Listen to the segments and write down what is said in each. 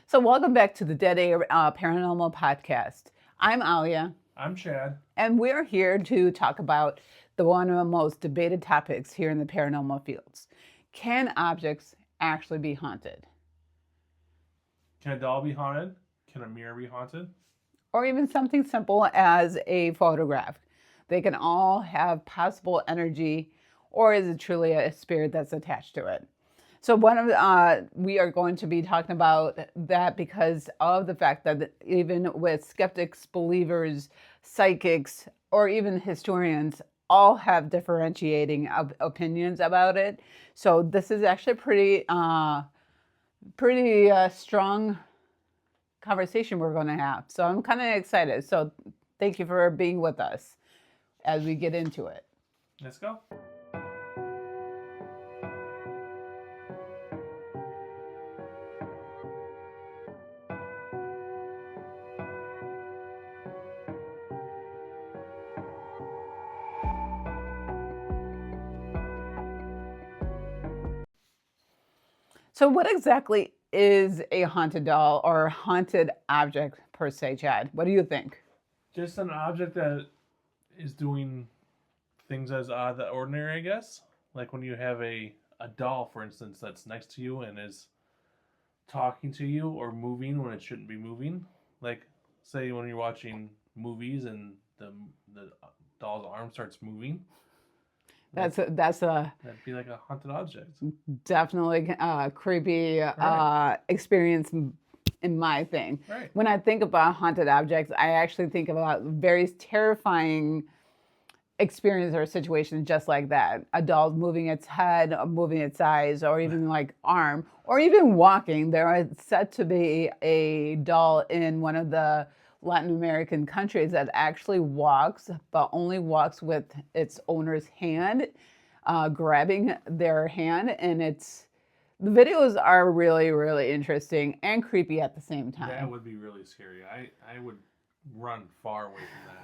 So, welcome back to the Dead Air Paranormal Podcast. I'm Aalia, I'm Chad. and we're here to talk about one of the most debated topics here in the paranormal fields. Can objects actually be haunted? Can a doll be haunted? Can a mirror be haunted? Or even something simple as a photograph. They can all have possible energy, or is it truly a spirit that's attached to it? So we are going to be talking about that because of the fact that even with skeptics, believers, psychics, or even historians, all have differentiating opinions about it. So this is actually pretty strong conversation we're going to have. So I'm kind of excited. So thank you for being with us as we get into it. Let's go. So what exactly is a haunted doll or haunted object per se, Chad? What do you think? Just an object that is doing things as out of the ordinary, I guess. Like when you have a doll, for instance, that's next to you and is talking to you or moving when it shouldn't be moving. Like, say when you're watching movies and the doll's arm starts moving. That's a That'd be like a haunted object. definitely creepy Right. experience in my thing. Right. When I think about haunted objects, I actually think about very terrifying experience or situations just like that. A doll moving its head, or moving its eyes, or even like arm, or even walking. There is said to be a doll in one of the Latin American countries that actually walks, but only walks with its owner's hand, grabbing their hand, and the videos are really, really interesting and creepy at the same time. That would be really scary. I would run far away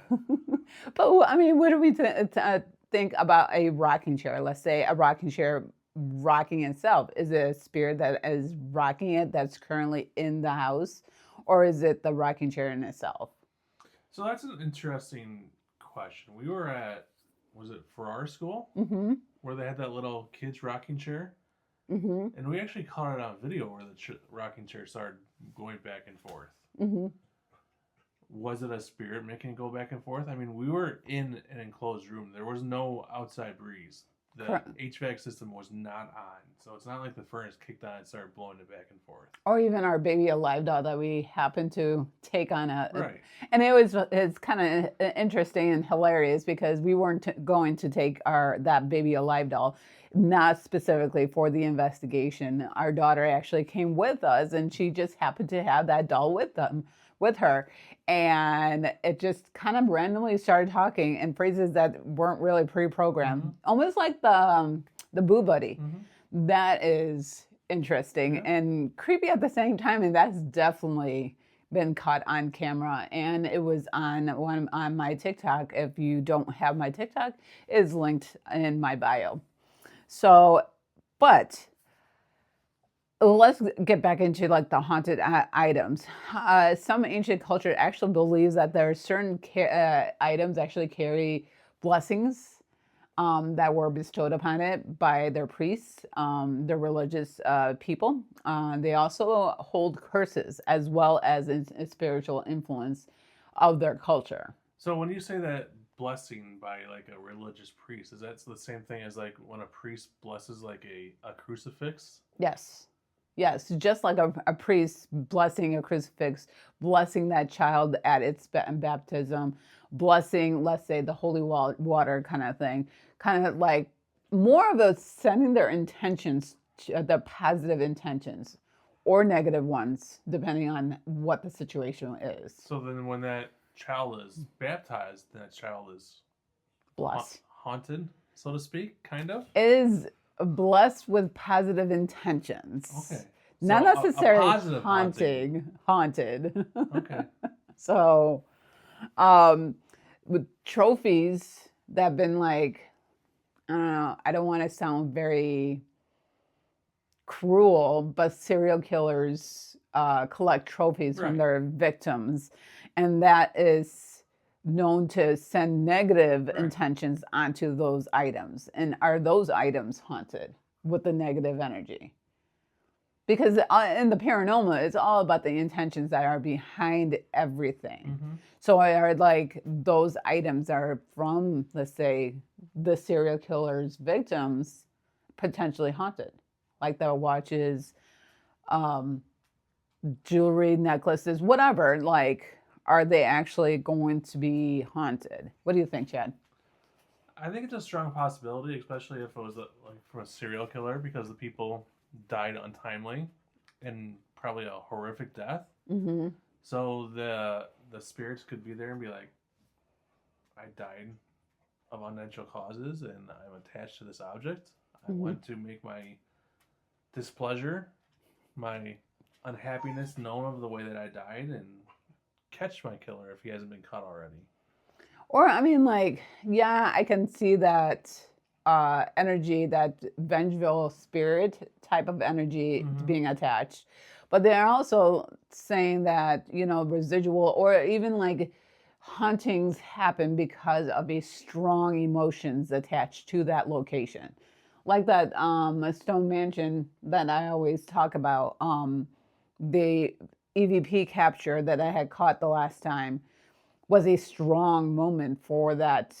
from that. But I mean, what do we think about a rocking chair? Let's say a rocking chair rocking itself. Is it a spirit that is rocking it that's currently in the house, or is it the rocking chair in itself? So that's an interesting question. We were at, was it for our school? Mm-hmm. Where they had that little kids rocking chair? Mm-hmm. And we actually caught it on video where the rocking chair started going back and forth. Mm-hmm. Was it a spirit making it go back and forth? I mean, we were in an enclosed room. There was no outside breeze. The Correct. HVAC system was not on. So it's not like the furnace kicked on and started blowing it back and forth. Or even our baby alive doll that we happened to take on Right. and it's kind of interesting and hilarious because we weren't going to take that baby alive doll, not specifically for the investigation. Our daughter actually came with us, and she just happened to have that doll with her, and it just kind of randomly started talking in phrases that weren't really pre-programmed, almost like the Boo Buddy. That is interesting and creepy at the same time, and that's definitely been caught on camera, and it was on my TikTok. If you don't have my TikTok, it is linked in my bio. So, but let's get back into like the haunted items. Some ancient culture actually believes that there are certain items actually carry blessings that were bestowed upon it by their priests, their religious people. They also hold curses as well as a spiritual influence of their culture. So when you say that blessing by like a religious priest, is that the same thing as like when a priest blesses like a crucifix? Yes. Yes, just like a priest blessing a crucifix, blessing that child at its baptism, blessing, let's say, the holy water kind of thing, kind of like more of a sending their intentions, the positive intentions or negative ones, depending on what the situation is. So then when that child is baptized, that child is Blessed. Haunted, so to speak, kind of? It is blessed with positive intentions. Okay. Not So necessarily a positive haunted. Okay. So, with trophies that have been like, I don't know, I don't want to sound very cruel, but serial killers collect trophies from Right. their victims, and that is known to send negative Right. intentions onto those items. And are those items haunted with the negative energy? Because in the paranormal, it's all about the intentions that are behind everything. Mm-hmm. So are like those items are from, let's say, the serial killer's victims potentially haunted, like the watches, um, jewelry, necklaces, whatever. Like, are they actually going to be haunted? What do you think, Chad? I think it's a strong possibility, especially if it was like from a serial killer, because the people died untimely and probably a horrific death. Mm-hmm. So the spirits could be there and be like, I died of unnatural causes, and I'm attached to this object. I Mm-hmm. want to make my displeasure, my unhappiness known of the way that I died, and catch my killer if he hasn't been caught already. Or, I mean, like, yeah, I can see that energy, that vengeful spirit type of energy Mm-hmm. being attached. But they're also saying that, residual or even like hauntings happen because of a strong emotions attached to that location. Like that Stone Mansion that I always talk about, the EVP capture that I had caught the last time was a strong moment for that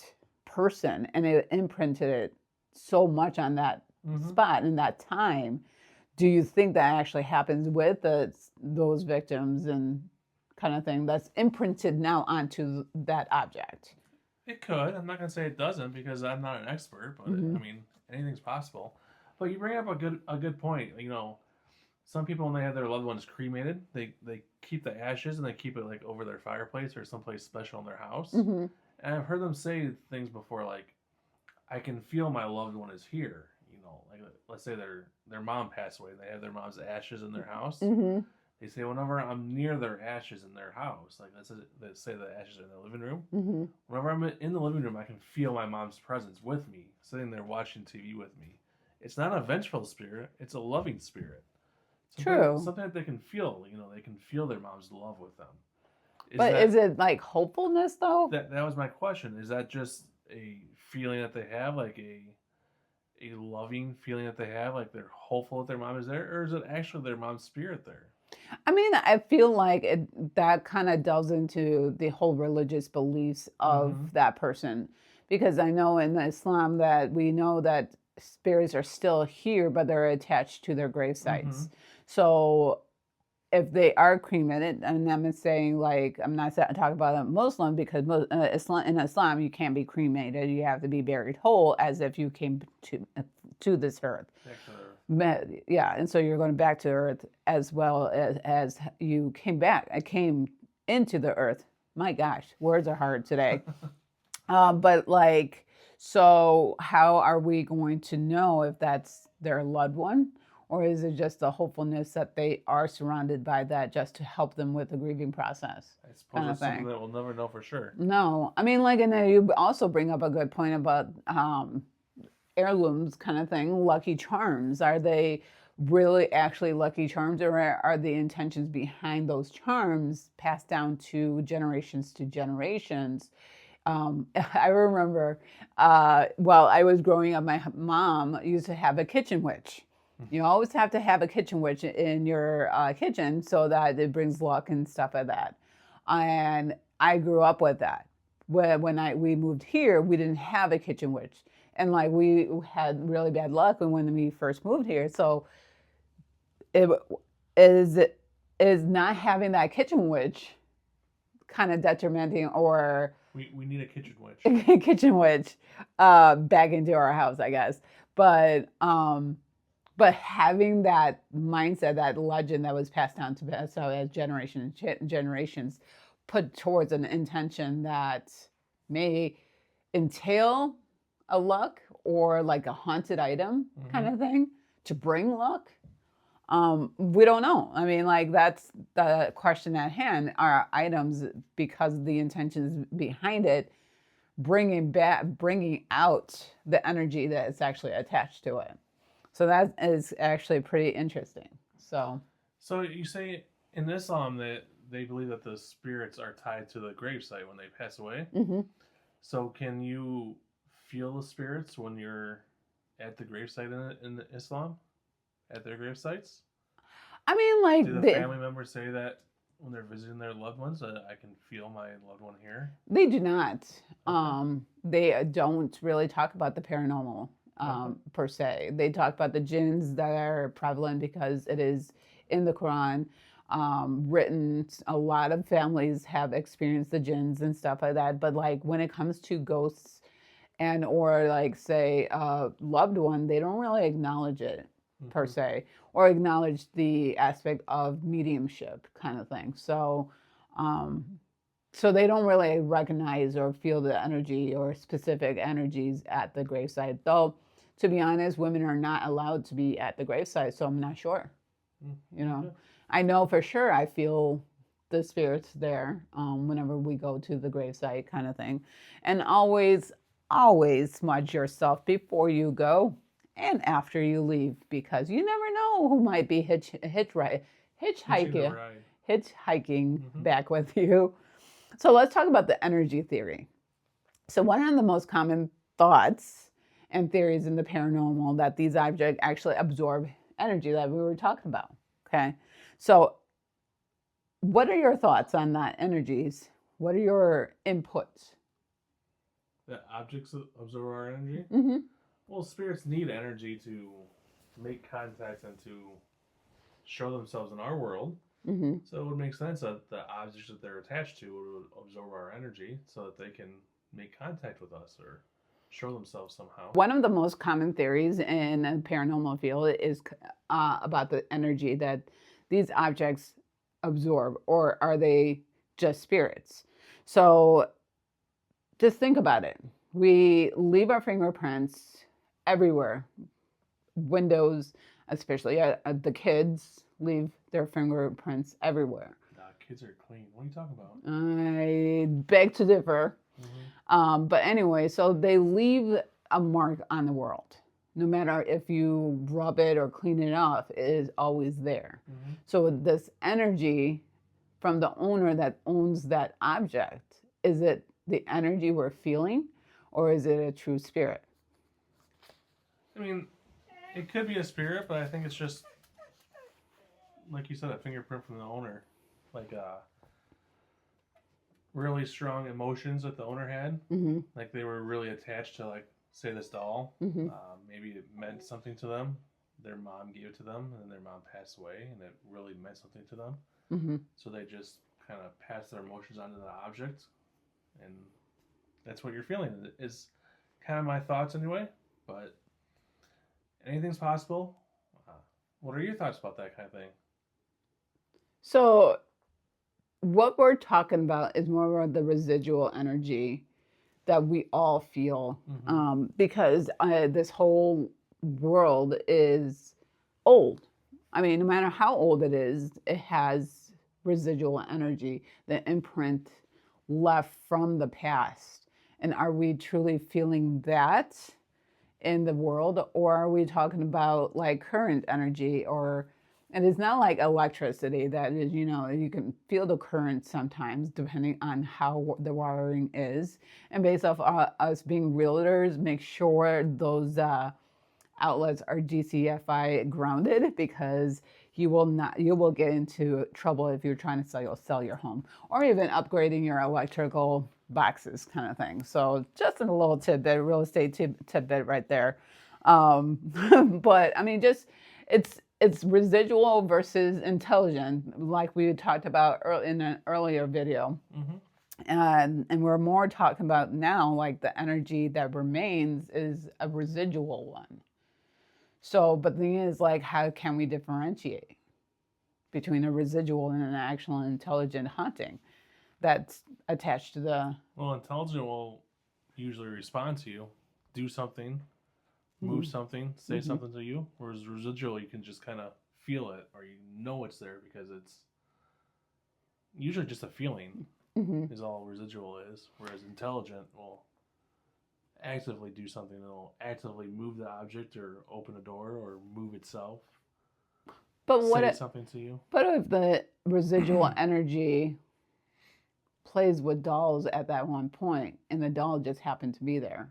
person, and it imprinted it so much on that Mm-hmm. spot in that time. Do you think that actually happens with those victims and kind of thing that's imprinted now onto that object? It could. I'm not gonna say it doesn't because I'm not an expert, but Mm-hmm. I mean anything's possible. But you bring up a good point. Some people when they have their loved ones cremated, they keep the ashes and they keep it like over their fireplace or someplace special in their house. Mm-hmm. And I've heard them say things before like, "I can feel my loved one is here." Like let's say their mom passed away, and they have their mom's ashes in their house. Mm-hmm. They say whenever I'm near their ashes in their house, like let's say the ashes are in the living room. Mm-hmm. Whenever I'm in the living room, I can feel my mom's presence with me, sitting there watching TV with me. It's not a vengeful spirit; it's a loving spirit. True. Something that they can feel. They can feel their mom's love with them. Is it like hopefulness though? That was my question? Is that just a feeling that they have, like a loving feeling that they have, like they're hopeful that their mom is there, or is it actually their mom's spirit there? I mean, I feel like that kind of delves into the whole religious beliefs of Mm-hmm. that person. Because I know in Islam that we know that spirits are still here, but they're attached to their grave sites. Mm-hmm. So if they are cremated, and I'm saying like, I'm not talking about a Muslim because in Islam, you can't be cremated. You have to be buried whole as if you came to this earth. Yeah, and so you're going back to earth as well as you came back. I came into the earth. My gosh, words are hard today. But like, so how are we going to know if that's their loved one? Or is it just the hopefulness that they are surrounded by that just to help them with the grieving process? I suppose that's something that we'll never know for sure. No. I mean, like, and then you also bring up a good point about heirlooms kind of thing, lucky charms. Are they really actually lucky charms, or are the intentions behind those charms passed down to generations to generations? I remember while I was growing up, my mom used to have a kitchen witch. You always have to have a kitchen witch in your kitchen so that it brings luck and stuff like that. And I grew up with that. When we moved here, we didn't have a kitchen witch, and like we had really bad luck when we first moved here. So it is not having that kitchen witch kind of detrimenting, or we need a kitchen witch. kitchen witch back into our house, I guess. But having that mindset, that legend that was passed down to us as generations, put towards an intention that may entail a luck or like a haunted item kind of thing to bring luck. We don't know. I mean, like that's the question at hand. Are items, because of the intentions behind it, bringing out the energy that is actually attached to it? So that is actually pretty interesting. So you say In Islam, they believe that the spirits are tied to the gravesite when they pass away. Hmm. So can you feel the spirits when you're at the gravesite in Islam, at their gravesites? I mean, Do like the family members say that when they're visiting their loved ones, that I can feel my loved one here? they do not. Okay. They don't really talk about the paranormal Okay. per se. They talk about the jinns that are prevalent because it is in the Quran. Written, a lot of families have experienced the jinns and stuff like that. But like when it comes to ghosts and or like say a loved one, they don't really acknowledge it per Mm-hmm. se or acknowledge the aspect of mediumship kind of thing. Um, so they don't really recognize or feel the energy or specific energies at the gravesite. Though, to be honest, women are not allowed to be at the gravesite, so I'm not sure. You know, Okay. I know for sure I feel the spirits there whenever we go to the gravesite kind of thing. And always smudge yourself before you go and after you leave because you never know who might be Hitching the hitchhiking, ride. hitchhiking Mm-hmm. back with you. So let's talk about the energy theory. So one of the most common thoughts and theories in the paranormal that these objects actually absorb energy that we were talking about. Okay. So what are your thoughts on that energies? What are your inputs? That objects absorb our energy. Mm-hmm. Well, spirits need energy to make contact and to show themselves in our world. Mm-hmm. So it would make sense that the objects that they're attached to would absorb our energy so that they can make contact with us or show themselves somehow. One of the most common theories in the paranormal field is about the energy that these objects absorb, or are they just spirits? So just think about it. We leave our fingerprints everywhere, windows, especially the kids leave their fingerprints everywhere. Kids are clean. What are you talking about? I beg to differ. Mm-hmm. But anyway, so they leave a mark on the world. No matter if you rub it or clean it off, it is always there. Mm-hmm. So this energy from the owner that owns that object, is it the energy we're feeling or is it a true spirit? I mean, it could be a spirit, but I think it's just, like you said, a fingerprint from the owner. Like really strong emotions that the owner had. Mm-hmm. Like they were really attached to, like, say, this doll. Mm-hmm. Maybe it meant something to them. Their mom gave it to them, and their mom passed away, and it really meant something to them. Mm-hmm. So they just kind of pass their emotions onto the object, and that's what you're feeling. Is kind of my thoughts anyway. But anything's possible. What are your thoughts about that kind of thing? So what we're talking about is more of the residual energy that we all feel, Mm-hmm. because this whole world is old. I mean, no matter how old it is, it has residual energy, the imprint left from the past. And are we truly feeling that in the world, or are we talking about like current energy? Or and it's not like electricity that is, you can feel the current sometimes depending on how the wiring is. And based off us being realtors, make sure those outlets are DCFI grounded, because you will get into trouble if you're trying to sell your home or even upgrading your electrical boxes kind of thing. So just a little tidbit, real estate tidbit right there. But I mean, just it's residual versus intelligent, like we talked about in an earlier video. Mm-hmm. And we're more talking about now, like the energy that remains is a residual one. So, but the thing is, like, how can we differentiate between a residual and an actual intelligent haunting that's attached to the? Well, intelligent will usually respond to you, do something, move Mhm. something, say Mhm. something to you. Whereas residual, you can just kind of feel it, or you know it's there because it's usually just a feeling. Mhm. Is all residual is. Whereas intelligent will actively do something. It'll actively move the object or open a door or move itself, But say something to you. what if the residual energy plays with dolls at that one point, and the doll just happened to be there.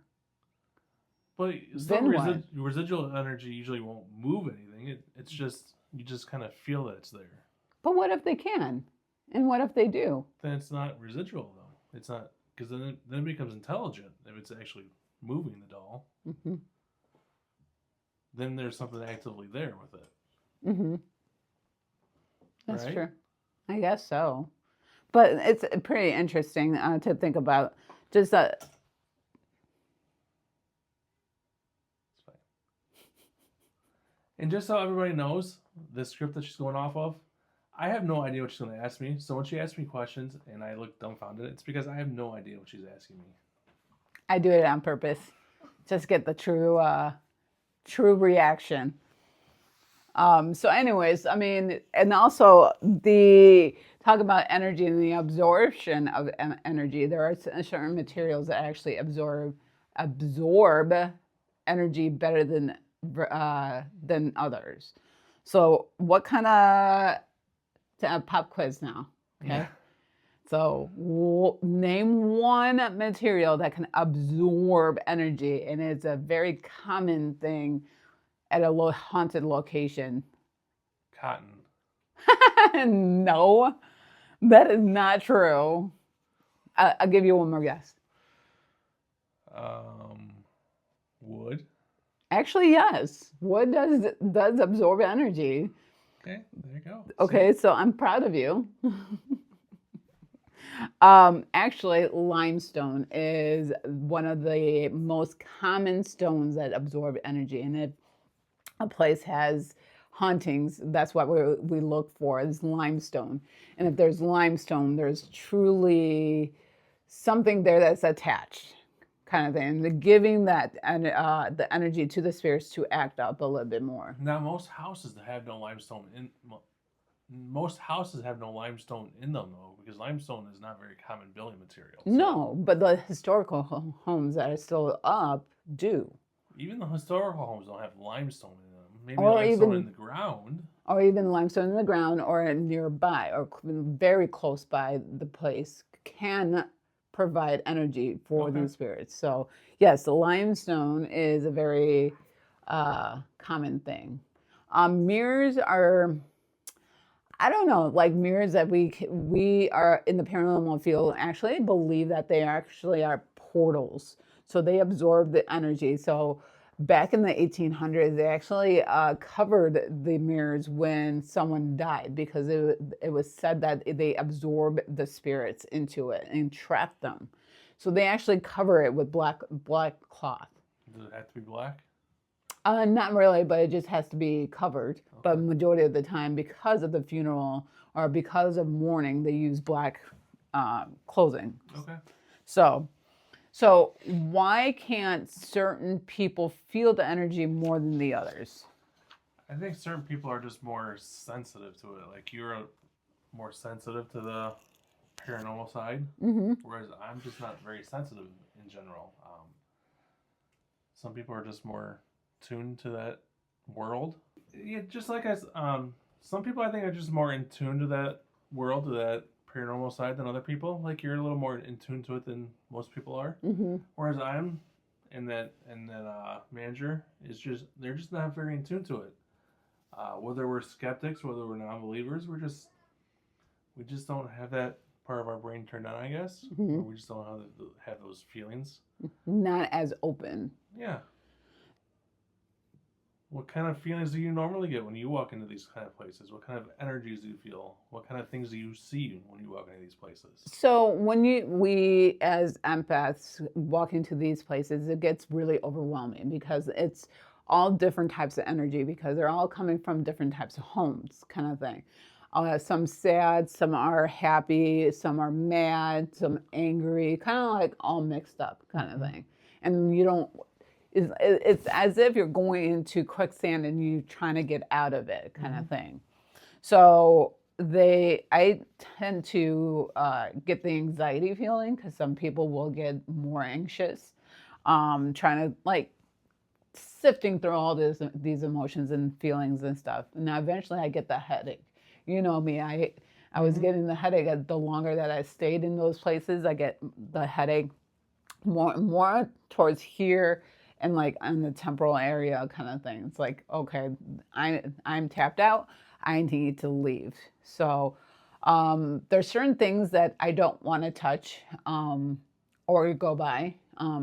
But still, residual energy usually won't move anything. It's just, you just kind of feel that it's there. But what if they can? And what if they do? Then it's not residual, though. It's not, because then it becomes intelligent if it's actually moving the doll. Mm-hmm. Then there's something actively there with it. Mm-hmm. That's right? true. I guess so. But it's pretty interesting to think about. Just that. It's fine. And just so everybody knows, the script that she's going off of, I have no idea what she's going to ask me. So when she asks me questions and I look dumbfounded, it's because I have no idea what she's asking me. I do it on purpose. Just get the true reaction. So anyways, I mean, and also the talk about energy and the absorption of energy. There are certain materials that actually absorb energy better than others. So what kind of pop quiz now? Okay. Yeah. So name one material that can absorb energy, and it's a very common thing at a haunted location. Cotton. No, that is not true. I'll give you one more guess. Wood. Actually, yes. Wood does absorb energy. Okay, there you go. Okay, so I'm proud of you. Actually, limestone is one of the most common stones that absorb energy. And if a place has hauntings, that's what we look for, is limestone. And if there's limestone, there's truly something there that's attached, kind of thing. And giving that the energy to the spirits to act up a little bit more. Now, most houses have no limestone in. Most houses have no limestone in them, though, because limestone is not very common building material. So. No, but the historical homes that are still up do. Even the historical homes don't have limestone in them. Maybe or limestone even, in the ground. Or even limestone in the ground or nearby or very close by the place can provide energy for these spirits. So, yes, the limestone is a very common thing. Mirrors are... I don't know, like mirrors that we are in the paranormal field actually believe that they actually are portals. So they absorb the energy. So back in the 1800s, they actually covered the mirrors when someone died because it was said that they absorb the spirits into it and trap them. So they actually cover it with black cloth. Does it have to be black? Not really, but it just has to be covered. Okay. But majority of the time, because of the funeral or because of mourning, they use black clothing. Okay. So why can't certain people feel the energy more than the others? I think certain people are just more sensitive to it. Like you're more sensitive to the paranormal side, whereas I'm just not very sensitive in general. Some people are just more tuned to that world. Yeah, just like some people I think are just more in tune to that world, to that paranormal side than other people. Like you're a little more in tune to it than most people are. Whereas I'm, and that manager is just, they're just not very in tune to it. Whether we're skeptics, whether we're non-believers, we just don't have that part of our brain turned on, I guess. Or we just don't have those feelings. Not as open. Yeah. What kind of feelings do you normally get when you walk into these kind of places? What kind of energies do you feel? What kind of things do you see when you walk into these places? So when we as empaths walk into these places, it gets really overwhelming because it's all different types of energy because they're all coming from different types of homes, kind of thing. Some sad, some are happy, some are mad, some angry, kind of like all mixed up, kind of thing. And you don't... It's as if you're going into quicksand and you're trying to get out of it, kind of thing. So I tend to get the anxiety feeling because some people will get more anxious, trying to like sifting through all these emotions and feelings and stuff. And now eventually I get the headache. You know me, I was getting the headache. The longer that I stayed in those places, I get the headache more towards here and like on the temporal area kind of thing. It's like, okay, I'm tapped out. I need to leave. So there's certain things that I don't want to touch or go by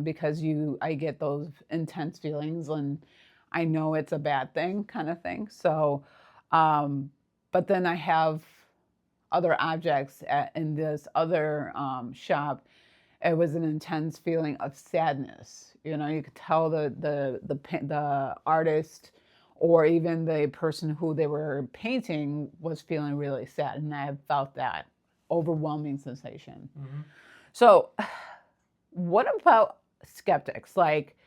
because I get those intense feelings and I know it's a bad thing kind of thing. So, but then I have other objects in this other shop. It was an intense feeling of sadness. You know, you could tell the artist or even the person who they were painting was feeling really sad, and I have felt that overwhelming sensation. So, what about skeptics? Like,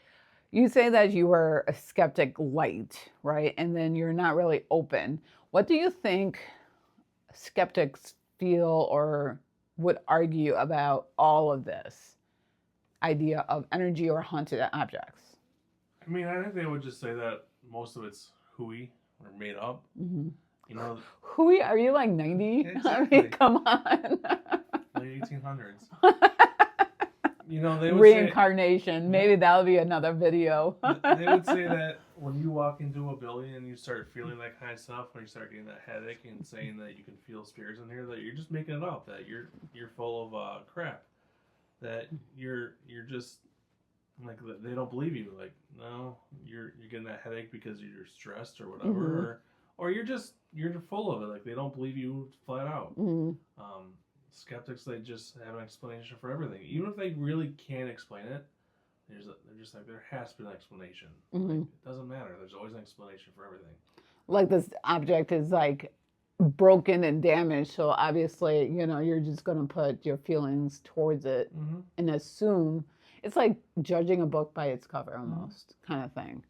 you say that you were a skeptic light, right? And then you're not really open. What do you think skeptics feel or would argue about all of this idea of energy or haunted objects? I mean, I think they would just say that most of it's hooey or made up. You know, Hooey? Are you like 90? exactly. I mean, come on. Late 1800s. You know, they would Reincarnation. Say, maybe that'll be another video. They would say that when you walk into a building and you start feeling that kind of stuff, when you start getting that headache and saying that you can feel spirits in here, that you're just making it up, that you're full of crap, that you're just like they don't believe you. Like, no, you're getting that headache because you're stressed or whatever, or you're full of it. Like, they don't believe you flat out. Skeptics, they just have an explanation for everything, even if they really can't explain it. They're just like, there has to be an explanation. Like, it doesn't matter. There's always an explanation for everything. Like, this object is like broken and damaged, so obviously, you know, you're just going to put your feelings towards it and assume. It's like judging a book by its cover almost, kind of thing,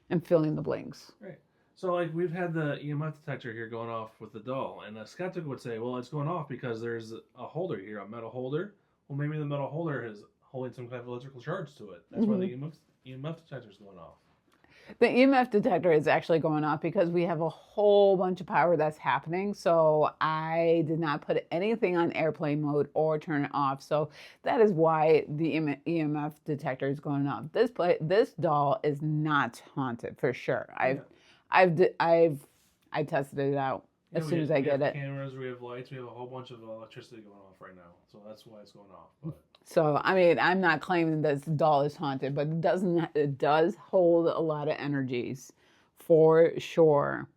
and filling the blanks. Right. So, like, we've had the EMF detector here going off with the doll, and a skeptic would say, well, it's going off because there's a holder here, a metal holder. Well, maybe the metal holder is holding some kind of electrical charge to it. That's why the EMF detector is going off. The EMF detector is actually going off because we have a whole bunch of power that's happening. So I did not put anything on airplane mode or turn it off. So that is why the EMF detector is going off. This doll is not haunted for sure. I tested it out as soon as I get it. We have cameras, we have lights, we have a whole bunch of electricity going off right now. So that's why it's going off. But. So, I mean, I'm not claiming this doll is haunted, but it does hold a lot of energies for sure.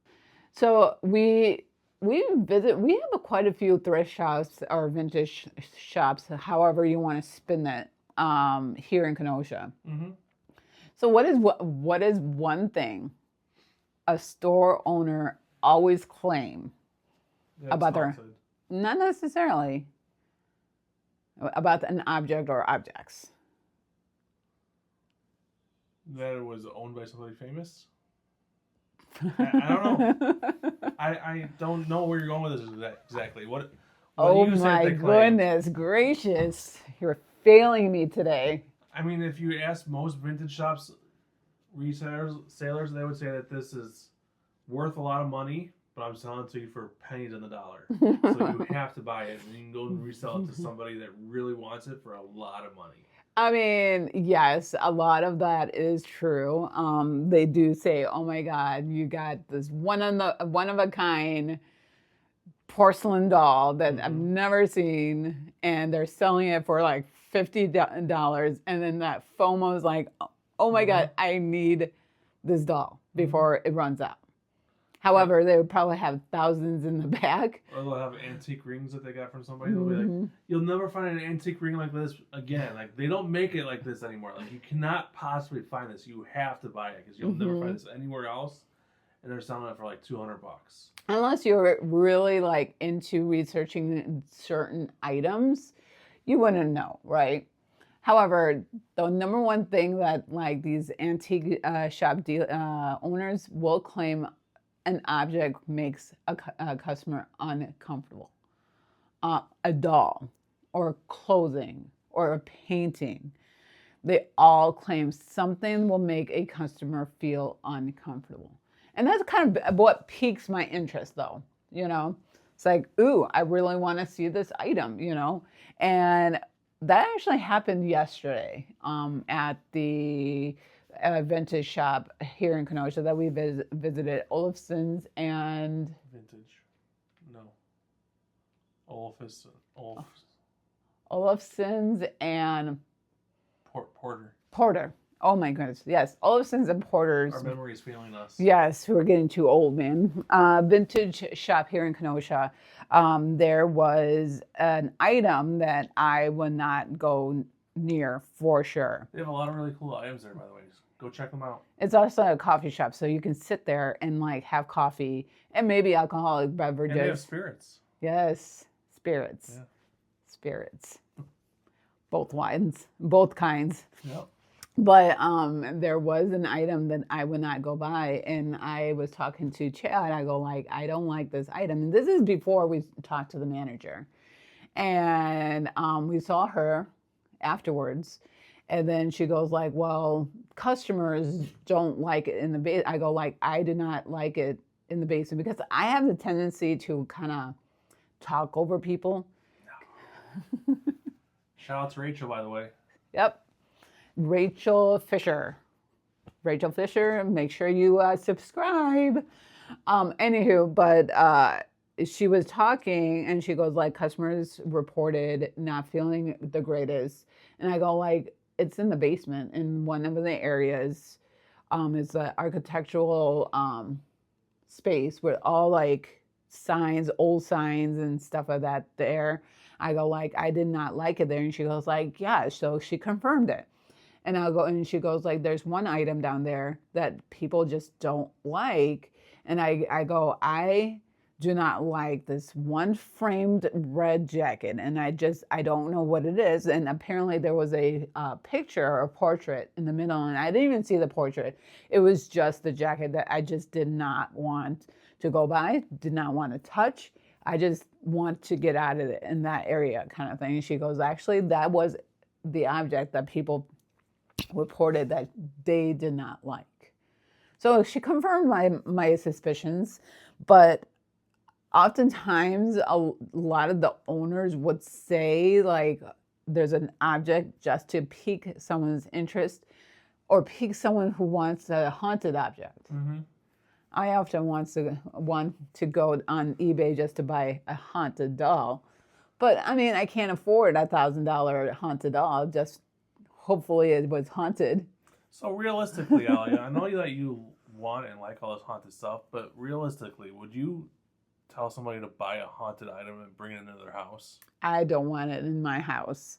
So we have quite a few thrift shops or vintage shops, however you want to spin it, here in Kenosha. So what is one thing a store owner always claim about their, not necessarily about an object or objects? That it was owned by somebody famous? I don't know. I don't know where you're going with this exactly. What oh do you my goodness gracious. You're failing me today. I mean, if you ask most vintage shops, resellers, they would say that this is worth a lot of money, but I'm selling it to you for pennies on the dollar. So you have to buy it, and you can go and resell it to somebody that really wants it for a lot of money. I mean, yes, a lot of that is true. They do say, "Oh my God, you got this one of a kind porcelain doll that I've never seen," and they're selling it for like $50, and then that FOMO is like, "Oh my God, I need this doll before it runs out." However, they would probably have thousands in the back. Or they'll have antique rings that they got from somebody. They'll be like, "You'll never find an antique ring like this again. Like, they don't make it like this anymore. Like, you cannot possibly find this. You have to buy it because you'll never find this anywhere else." And they're selling it for like $200. Unless you're really like into researching certain items, you wouldn't know, right? However, the number one thing that like these antique shop owners will claim an object makes a customer uncomfortable. A doll or clothing or a painting, they all claim something will make a customer feel uncomfortable. And that's kind of what piques my interest though, you know? It's like, ooh, I really want to see this item, And that actually happened yesterday at the vintage shop here in Kenosha that we visited, Olafson's and Vintage. No. Olaf. Olafson's and Porter. Porter. Oh my goodness. Yes. Olafson's and Porter's. Our memory is failing us. Yes, we're getting too old, man. Vintage shop here in Kenosha. There was an item that I would not go near for sure. They have a lot of really cool items there, by the way. Go check them out. It's also a coffee shop, so you can sit there and like have coffee and maybe alcoholic beverages. And they have spirits. Yes, spirits. Yeah. Spirits. Both wines, both kinds. Yep. But there was an item that I would not go by, and I was talking to Chad. I go like, I don't like this item. And this is before we talked to the manager, and we saw her afterwards, and then she goes like, well, customers don't like it in the basement. I go like, I did not like it in the basement because I have the tendency to kind of talk over people. No. Shout out to Rachel, by the way. Yep. Rachel Fisher. Rachel Fisher, make sure you subscribe. Anywho, but she was talking and she goes like, customers reported not feeling the greatest. And I go like, it's in the basement in one of the areas. It's an architectural space with all like signs, old signs and stuff like that there. I go like, I did not like it there. And she goes like, yeah. So she confirmed it. And I'll go, and she goes like, there's one item down there that people just don't like. And I go, I do not like this one framed red jacket. And I don't know what it is. And apparently there was a picture or a portrait in the middle. And I didn't even see the portrait. It was just the jacket that I just did not want to go by, did not want to touch. I just want to get out of it in that area kind of thing. And she goes, actually, that was the object that people reported that they did not like. So she confirmed my suspicions, but oftentimes a lot of the owners would say like there's an object just to pique someone's interest or pique someone who wants a haunted object. Mm-hmm. I often want to go on eBay just to buy a haunted doll. But I mean, I can't afford a $1,000 haunted doll. Just hopefully it was haunted. So realistically, Aalia, I know that you want and like all this haunted stuff, but realistically, would you tell somebody to buy a haunted item and bring it into their house? I don't want it in my house.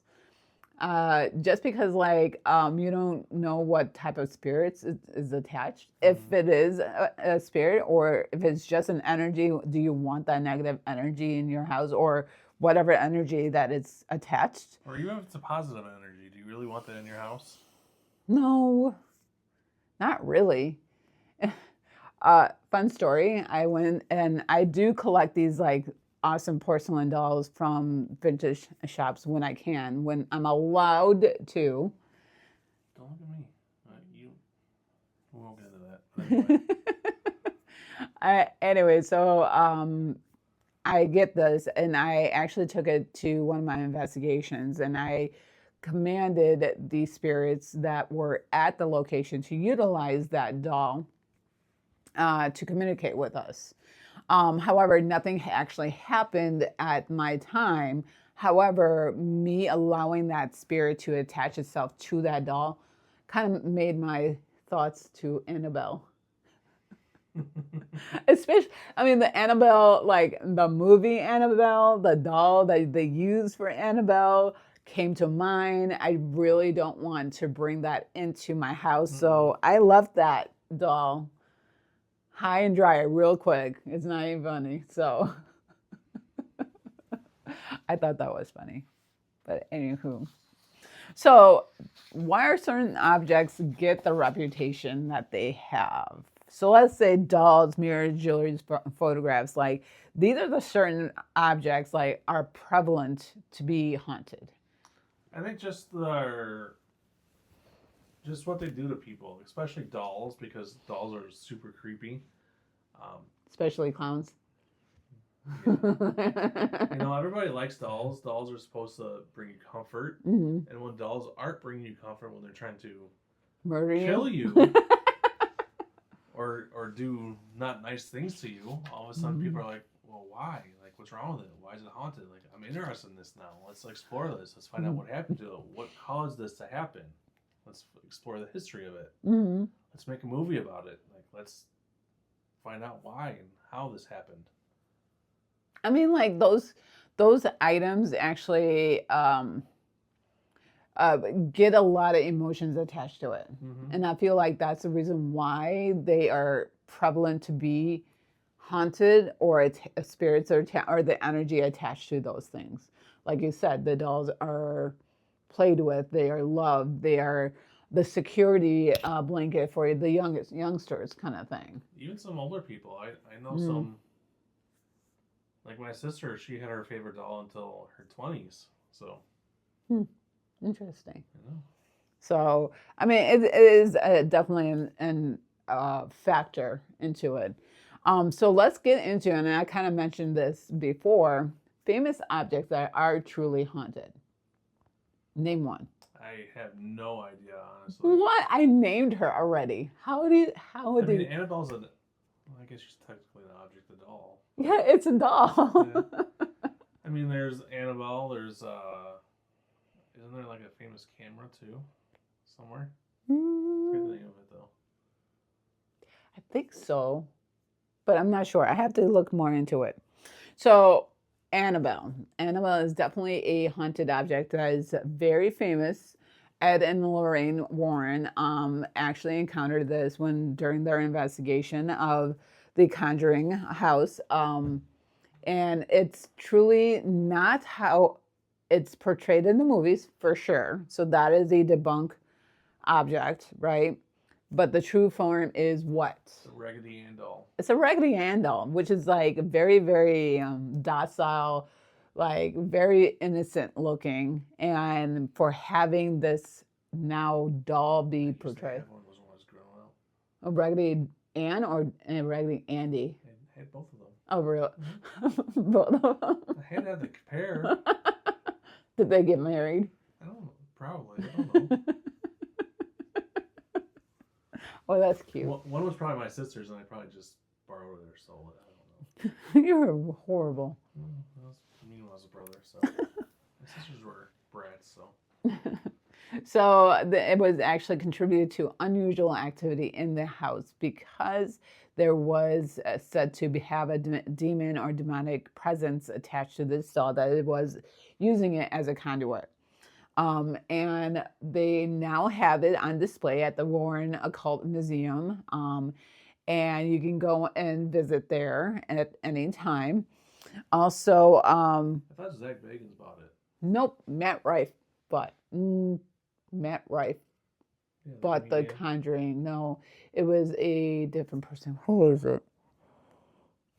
Just because like you don't know what type of spirits is attached. If it is a spirit or if it's just an energy, do you want that negative energy in your house or whatever energy that it's attached? Or even if it's a positive energy, do you really want that in your house? No, not really. Fun story. I went and I do collect these like awesome porcelain dolls from vintage shops when I can, when I'm allowed to. Don't look at me. We won't get into that. Anyway, so I get this, and I actually took it to one of my investigations, and I commanded the spirits that were at the location to utilize that doll to communicate with us. However, nothing actually happened at my time. However, me allowing that spirit to attach itself to that doll kind of made my thoughts to Annabelle. Especially, I mean, the Annabelle, like the movie Annabelle, the doll that they used for Annabelle came to mind. I really don't want to bring that into my house. So I left that doll high and dry real quick. It's not even funny. So I thought that was funny. But anywho. So why are certain objects get the reputation that they have? So let's say dolls, mirrors, jewelry, photographs, like these are the certain objects like are prevalent to be haunted. I think just what they do to people, especially dolls, because dolls are super creepy. Especially clowns. You know, everybody likes dolls. Dolls are supposed to bring you comfort, Mhm. and when dolls aren't bringing you comfort, when they're trying to Murder kill you. you or do not nice things to you, all of a sudden people Mhm. are like, well, why? Like, what's wrong with it? Why is it haunted? Like, I'm interested in this now. Let's explore this. Let's find out what happened to it. What caused this to happen? Let's explore the history of it. Mhm. Let's make a movie about it. Like, let's find out why and how this happened. I mean, like those items actually get a lot of emotions attached to it, and I feel like that's the reason why they are prevalent to be haunted, or spirits or the energy attached to those things. Like you said, the dolls are played with, they are loved, they are the security blanket for the youngsters, kind of thing. Even some older people. I know Mm. some, like my sister, she had her favorite doll until her 20s. So, Hmm. Interesting. you know. So, I mean, it is definitely an factor into it. So let's get into it. And I kind of mentioned this before. Famous objects that are truly haunted. Name one. I have no idea, honestly. What? I named her already. How do you? How I mean, do? Annabelle's a. Well, I guess she's technically an object, a doll. Yeah, it's a doll. Yeah. I mean, there's Annabelle. There's isn't there like a famous camera too, somewhere? I forget the name of it though. I think so, but I'm not sure. I have to look more into it. So, Annabelle. Annabelle is definitely a haunted object that is very famous. Ed and Lorraine Warren actually encountered this when during their investigation of the Conjuring house. And it's truly not how it's portrayed in the movies, for sure. So that is a debunk object, right? But the true form is what? It's a Raggedy Ann doll. It's a Raggedy Ann doll, which is like very, very docile, like very innocent looking. And for having this now doll be I used to portrayed, have one of those when I was growing up. a Raggedy Ann or a Raggedy Andy? I had both of them. Oh, real? Both of them. I had to have to compare. Did they get married? I don't know. Probably. I don't know. Oh, that's cute. One was probably my sister's, and I probably just borrowed it or sold it. I don't know. You're horrible. That was me when I was a brother, so my sisters were brats, so. So it was actually contributed to unusual activity in the house because there was said to have a demon or demonic presence attached to this doll, that it was using it as a conduit. And they now have it on display at the Warren Occult Museum. And you can go and visit there at any time. Also, I thought Zach Bagans bought it. nope, Matt Rife, but Matt Rife Yeah, bought The Conjuring. No, it was a different person. Who is it?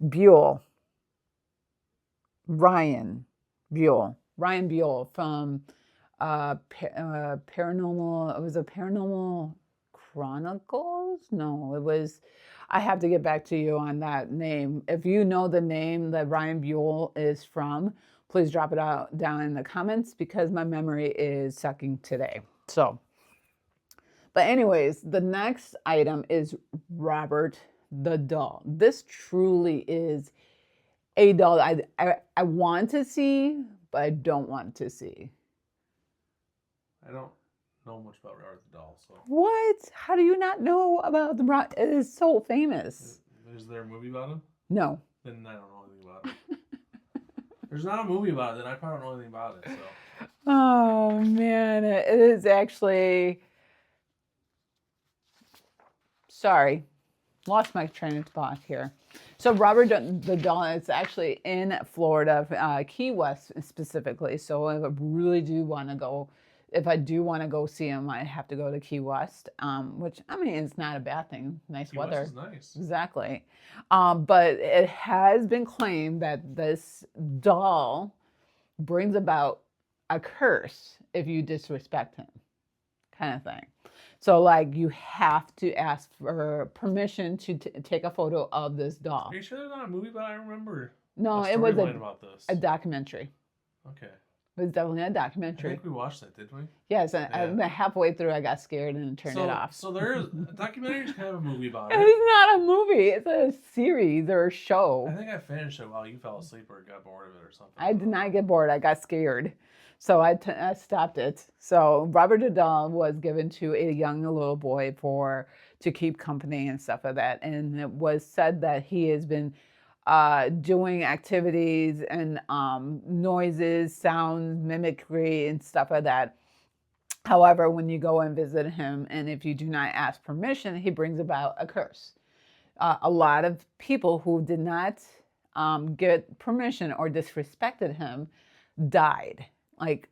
Buell. Ryan Buell. Ryan Buell from Paranormal. It was a Paranormal Chronicles? No, it was. I have to get back to you on that name. If you know the name that Ryan Buell is from, please drop it out down in the comments because my memory is sucking today. So, but anyways, the next item is Robert the doll. This truly is a doll I want to see, but I don't want to see. I don't know much about Robert the doll, so. What? How do you not know about the Robert? It is so famous. Is there a movie about him? No. Then I don't know anything about it. There's not a movie about it, then I probably don't know anything about it, so. Oh man, it is actually. Sorry, lost my train of thought here. So Robert the doll is actually in Florida, Key West specifically. So if I really do want to go, if I do want to go see him, I have to go to Key West, which I mean it's not a bad thing. Nice Key weather. West is nice. Exactly. But it has been claimed that this doll brings about a curse if you disrespect him, kind of thing. So, like, you have to ask for permission to take a photo of this doll. Are you sure there's not a movie about it? I remember No, a it was storyline about this? a documentary. Okay. It was definitely a I documentary. think we watched that, didn't we? Yes, Yeah. halfway through, I got scared and turned it off. So there's a documentary is kind of a movie about it. It's not a movie. It's a series or a show. I think I finished it while you fell asleep or got bored of it or something. I did not get bored. I got scared. So I stopped it. So Robert Duvall was given to a young little boy to keep company and stuff like that. And it was said that he has been doing activities and noises, sounds, mimicry, and stuff like that. However, when you go and visit him, and if you do not ask permission, he brings about a curse. A lot of people who did not get permission or disrespected him died, like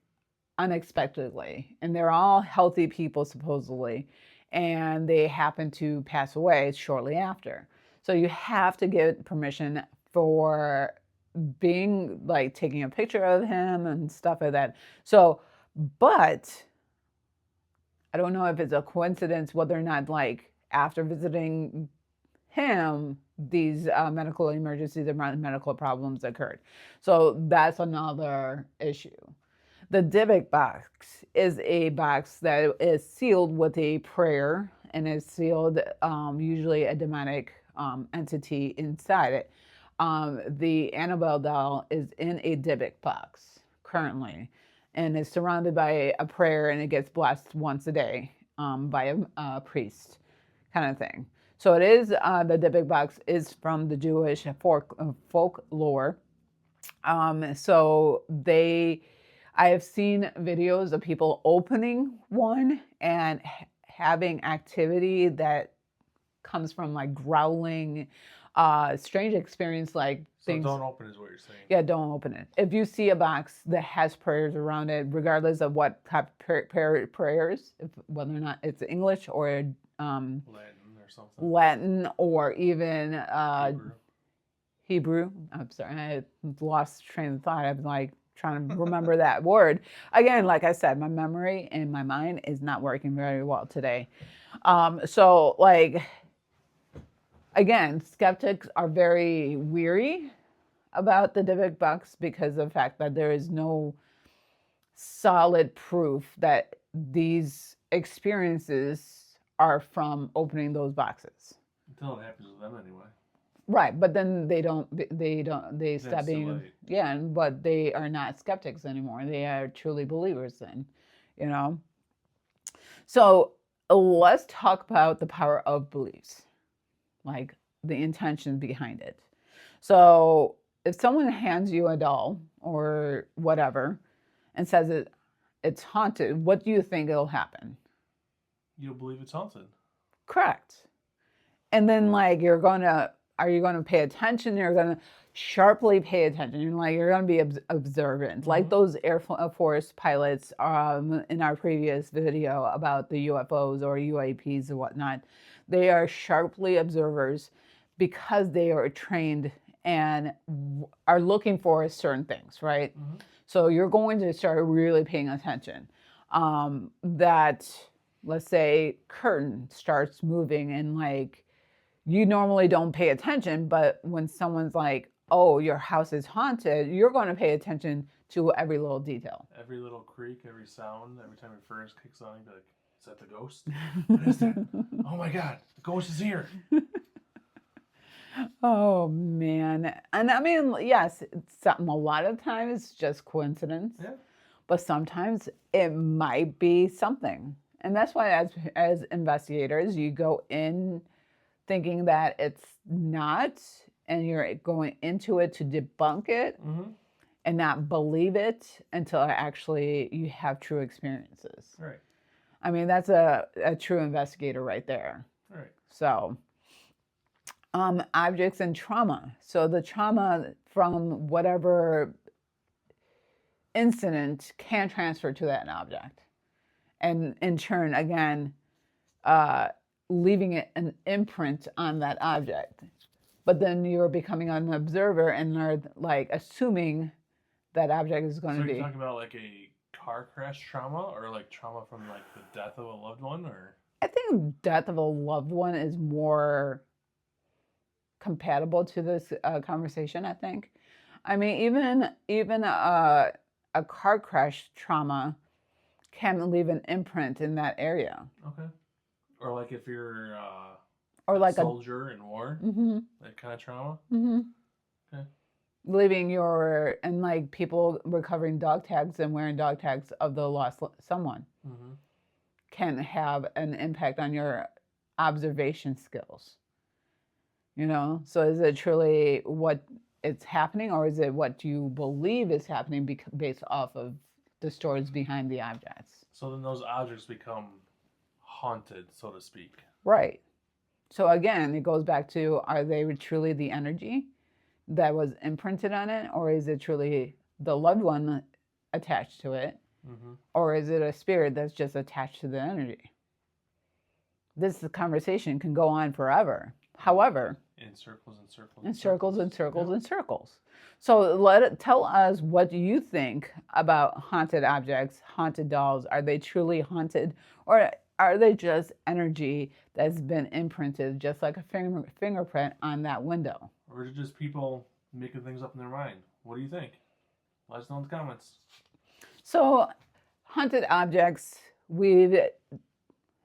unexpectedly. And they're all healthy people, supposedly. And they happen to pass away shortly after. So you have to get permission for being like taking a picture of him and stuff like that. So, but I don't know if it's a coincidence whether or not, like, after visiting him, these medical emergencies or medical problems occurred. So that's another issue. The Dybbuk box is a box that is sealed with a prayer and is sealed, usually a demonic entity inside it. The Annabelle doll is in a Dybbuk box currently and is surrounded by a prayer, and it gets blessed once a day by a priest kind of thing. So it is, the Dybbuk box is from the Jewish folklore. I have seen videos of people opening one and having activity that comes from like growling, strange experience, like things. So don't open is what you're saying. Yeah, don't open it. If you see a box that has prayers around it, regardless of what type of prayers, whether or not it's English or Latin or something. Latin or even Hebrew. I'm sorry, I lost train of thought. I was like trying to remember that word. Again, like I said, my memory and my mind is not working very well today. So like, again, skeptics are very weary about the Dybbuk box because of the fact that there is no solid proof that these experiences are from opening those boxes. Until it happens with them anyway. Right, but then they stop being, late. yeah, but they are not skeptics anymore. They are truly believers then, you know. So let's talk about the power of beliefs, like the intention behind it. So if someone hands you a doll or whatever and says it's haunted, what do you think will happen? You'll believe it's haunted. Correct. And then like are you going to pay attention? You're going to sharply pay attention. You're going to be observant. Mm-hmm. Like those Air Force pilots in our previous video about the UFOs or UAPs and whatnot. They are sharply observers because they are trained and are looking for certain things, right? Mm-hmm. So you're going to start really paying attention. That, let's say, curtain starts moving and like, you normally don't pay attention, but when someone's like, oh, your house is haunted, you're going to pay attention to every little detail. Every little creak, every sound, every time your furnace kicks on, you'd be like, is that the ghost? What is that? Oh my God, the ghost is here. Oh, man. And I mean, yes, a lot of times it's just coincidence. Yeah. But sometimes it might be something. And that's why as investigators, you go in thinking that it's not, and you're going into it to debunk it and not believe it until actually you have true experiences. Right. I mean, that's a true investigator right there. Right. So, objects and trauma. So the trauma from whatever incident can transfer to that object. And in turn, again, leaving it an imprint on that object. But then you're becoming an observer and are like assuming that object is going to be. So you're talking about like a car crash trauma or like trauma from like the death of a loved one, or? I think death of a loved one is more compatible to this conversation, I think. I mean, even a car crash trauma can leave an imprint in that area. Okay. Or like if you're Or a like soldier in war, mm-hmm, that kind of trauma. mm-hmm. Okay. Leaving and like people recovering dog tags and wearing dog tags of the lost someone Mm-hmm. can have an impact on your observation skills. So is it truly what it's happening, or is it what you believe is happening based off of the stories behind the objects? So then those objects become haunted, so to speak. Right. So again, it goes back to, are they truly the energy that was imprinted on it, or is it truly the loved one attached to it, Mm-hmm. or is it a spirit that's just attached to the energy? This conversation can go on forever. However, in circles and circles and circles and circles yeah. and circles. So tell us what you think about haunted objects, haunted dolls. Are they truly haunted, or are they just energy that's been imprinted, just like a fingerprint on that window? Or is it just people making things up in their mind? What do you think? Let us know in the comments. So, haunted objects, we've hit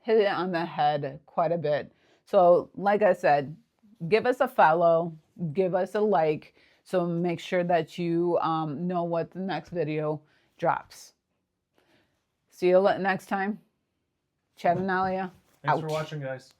it on the head quite a bit. So, like I said, give us a follow, give us a like, so make sure that you know what the next video drops. See you next time. Chad and Aalia. Thanks for watching, guys.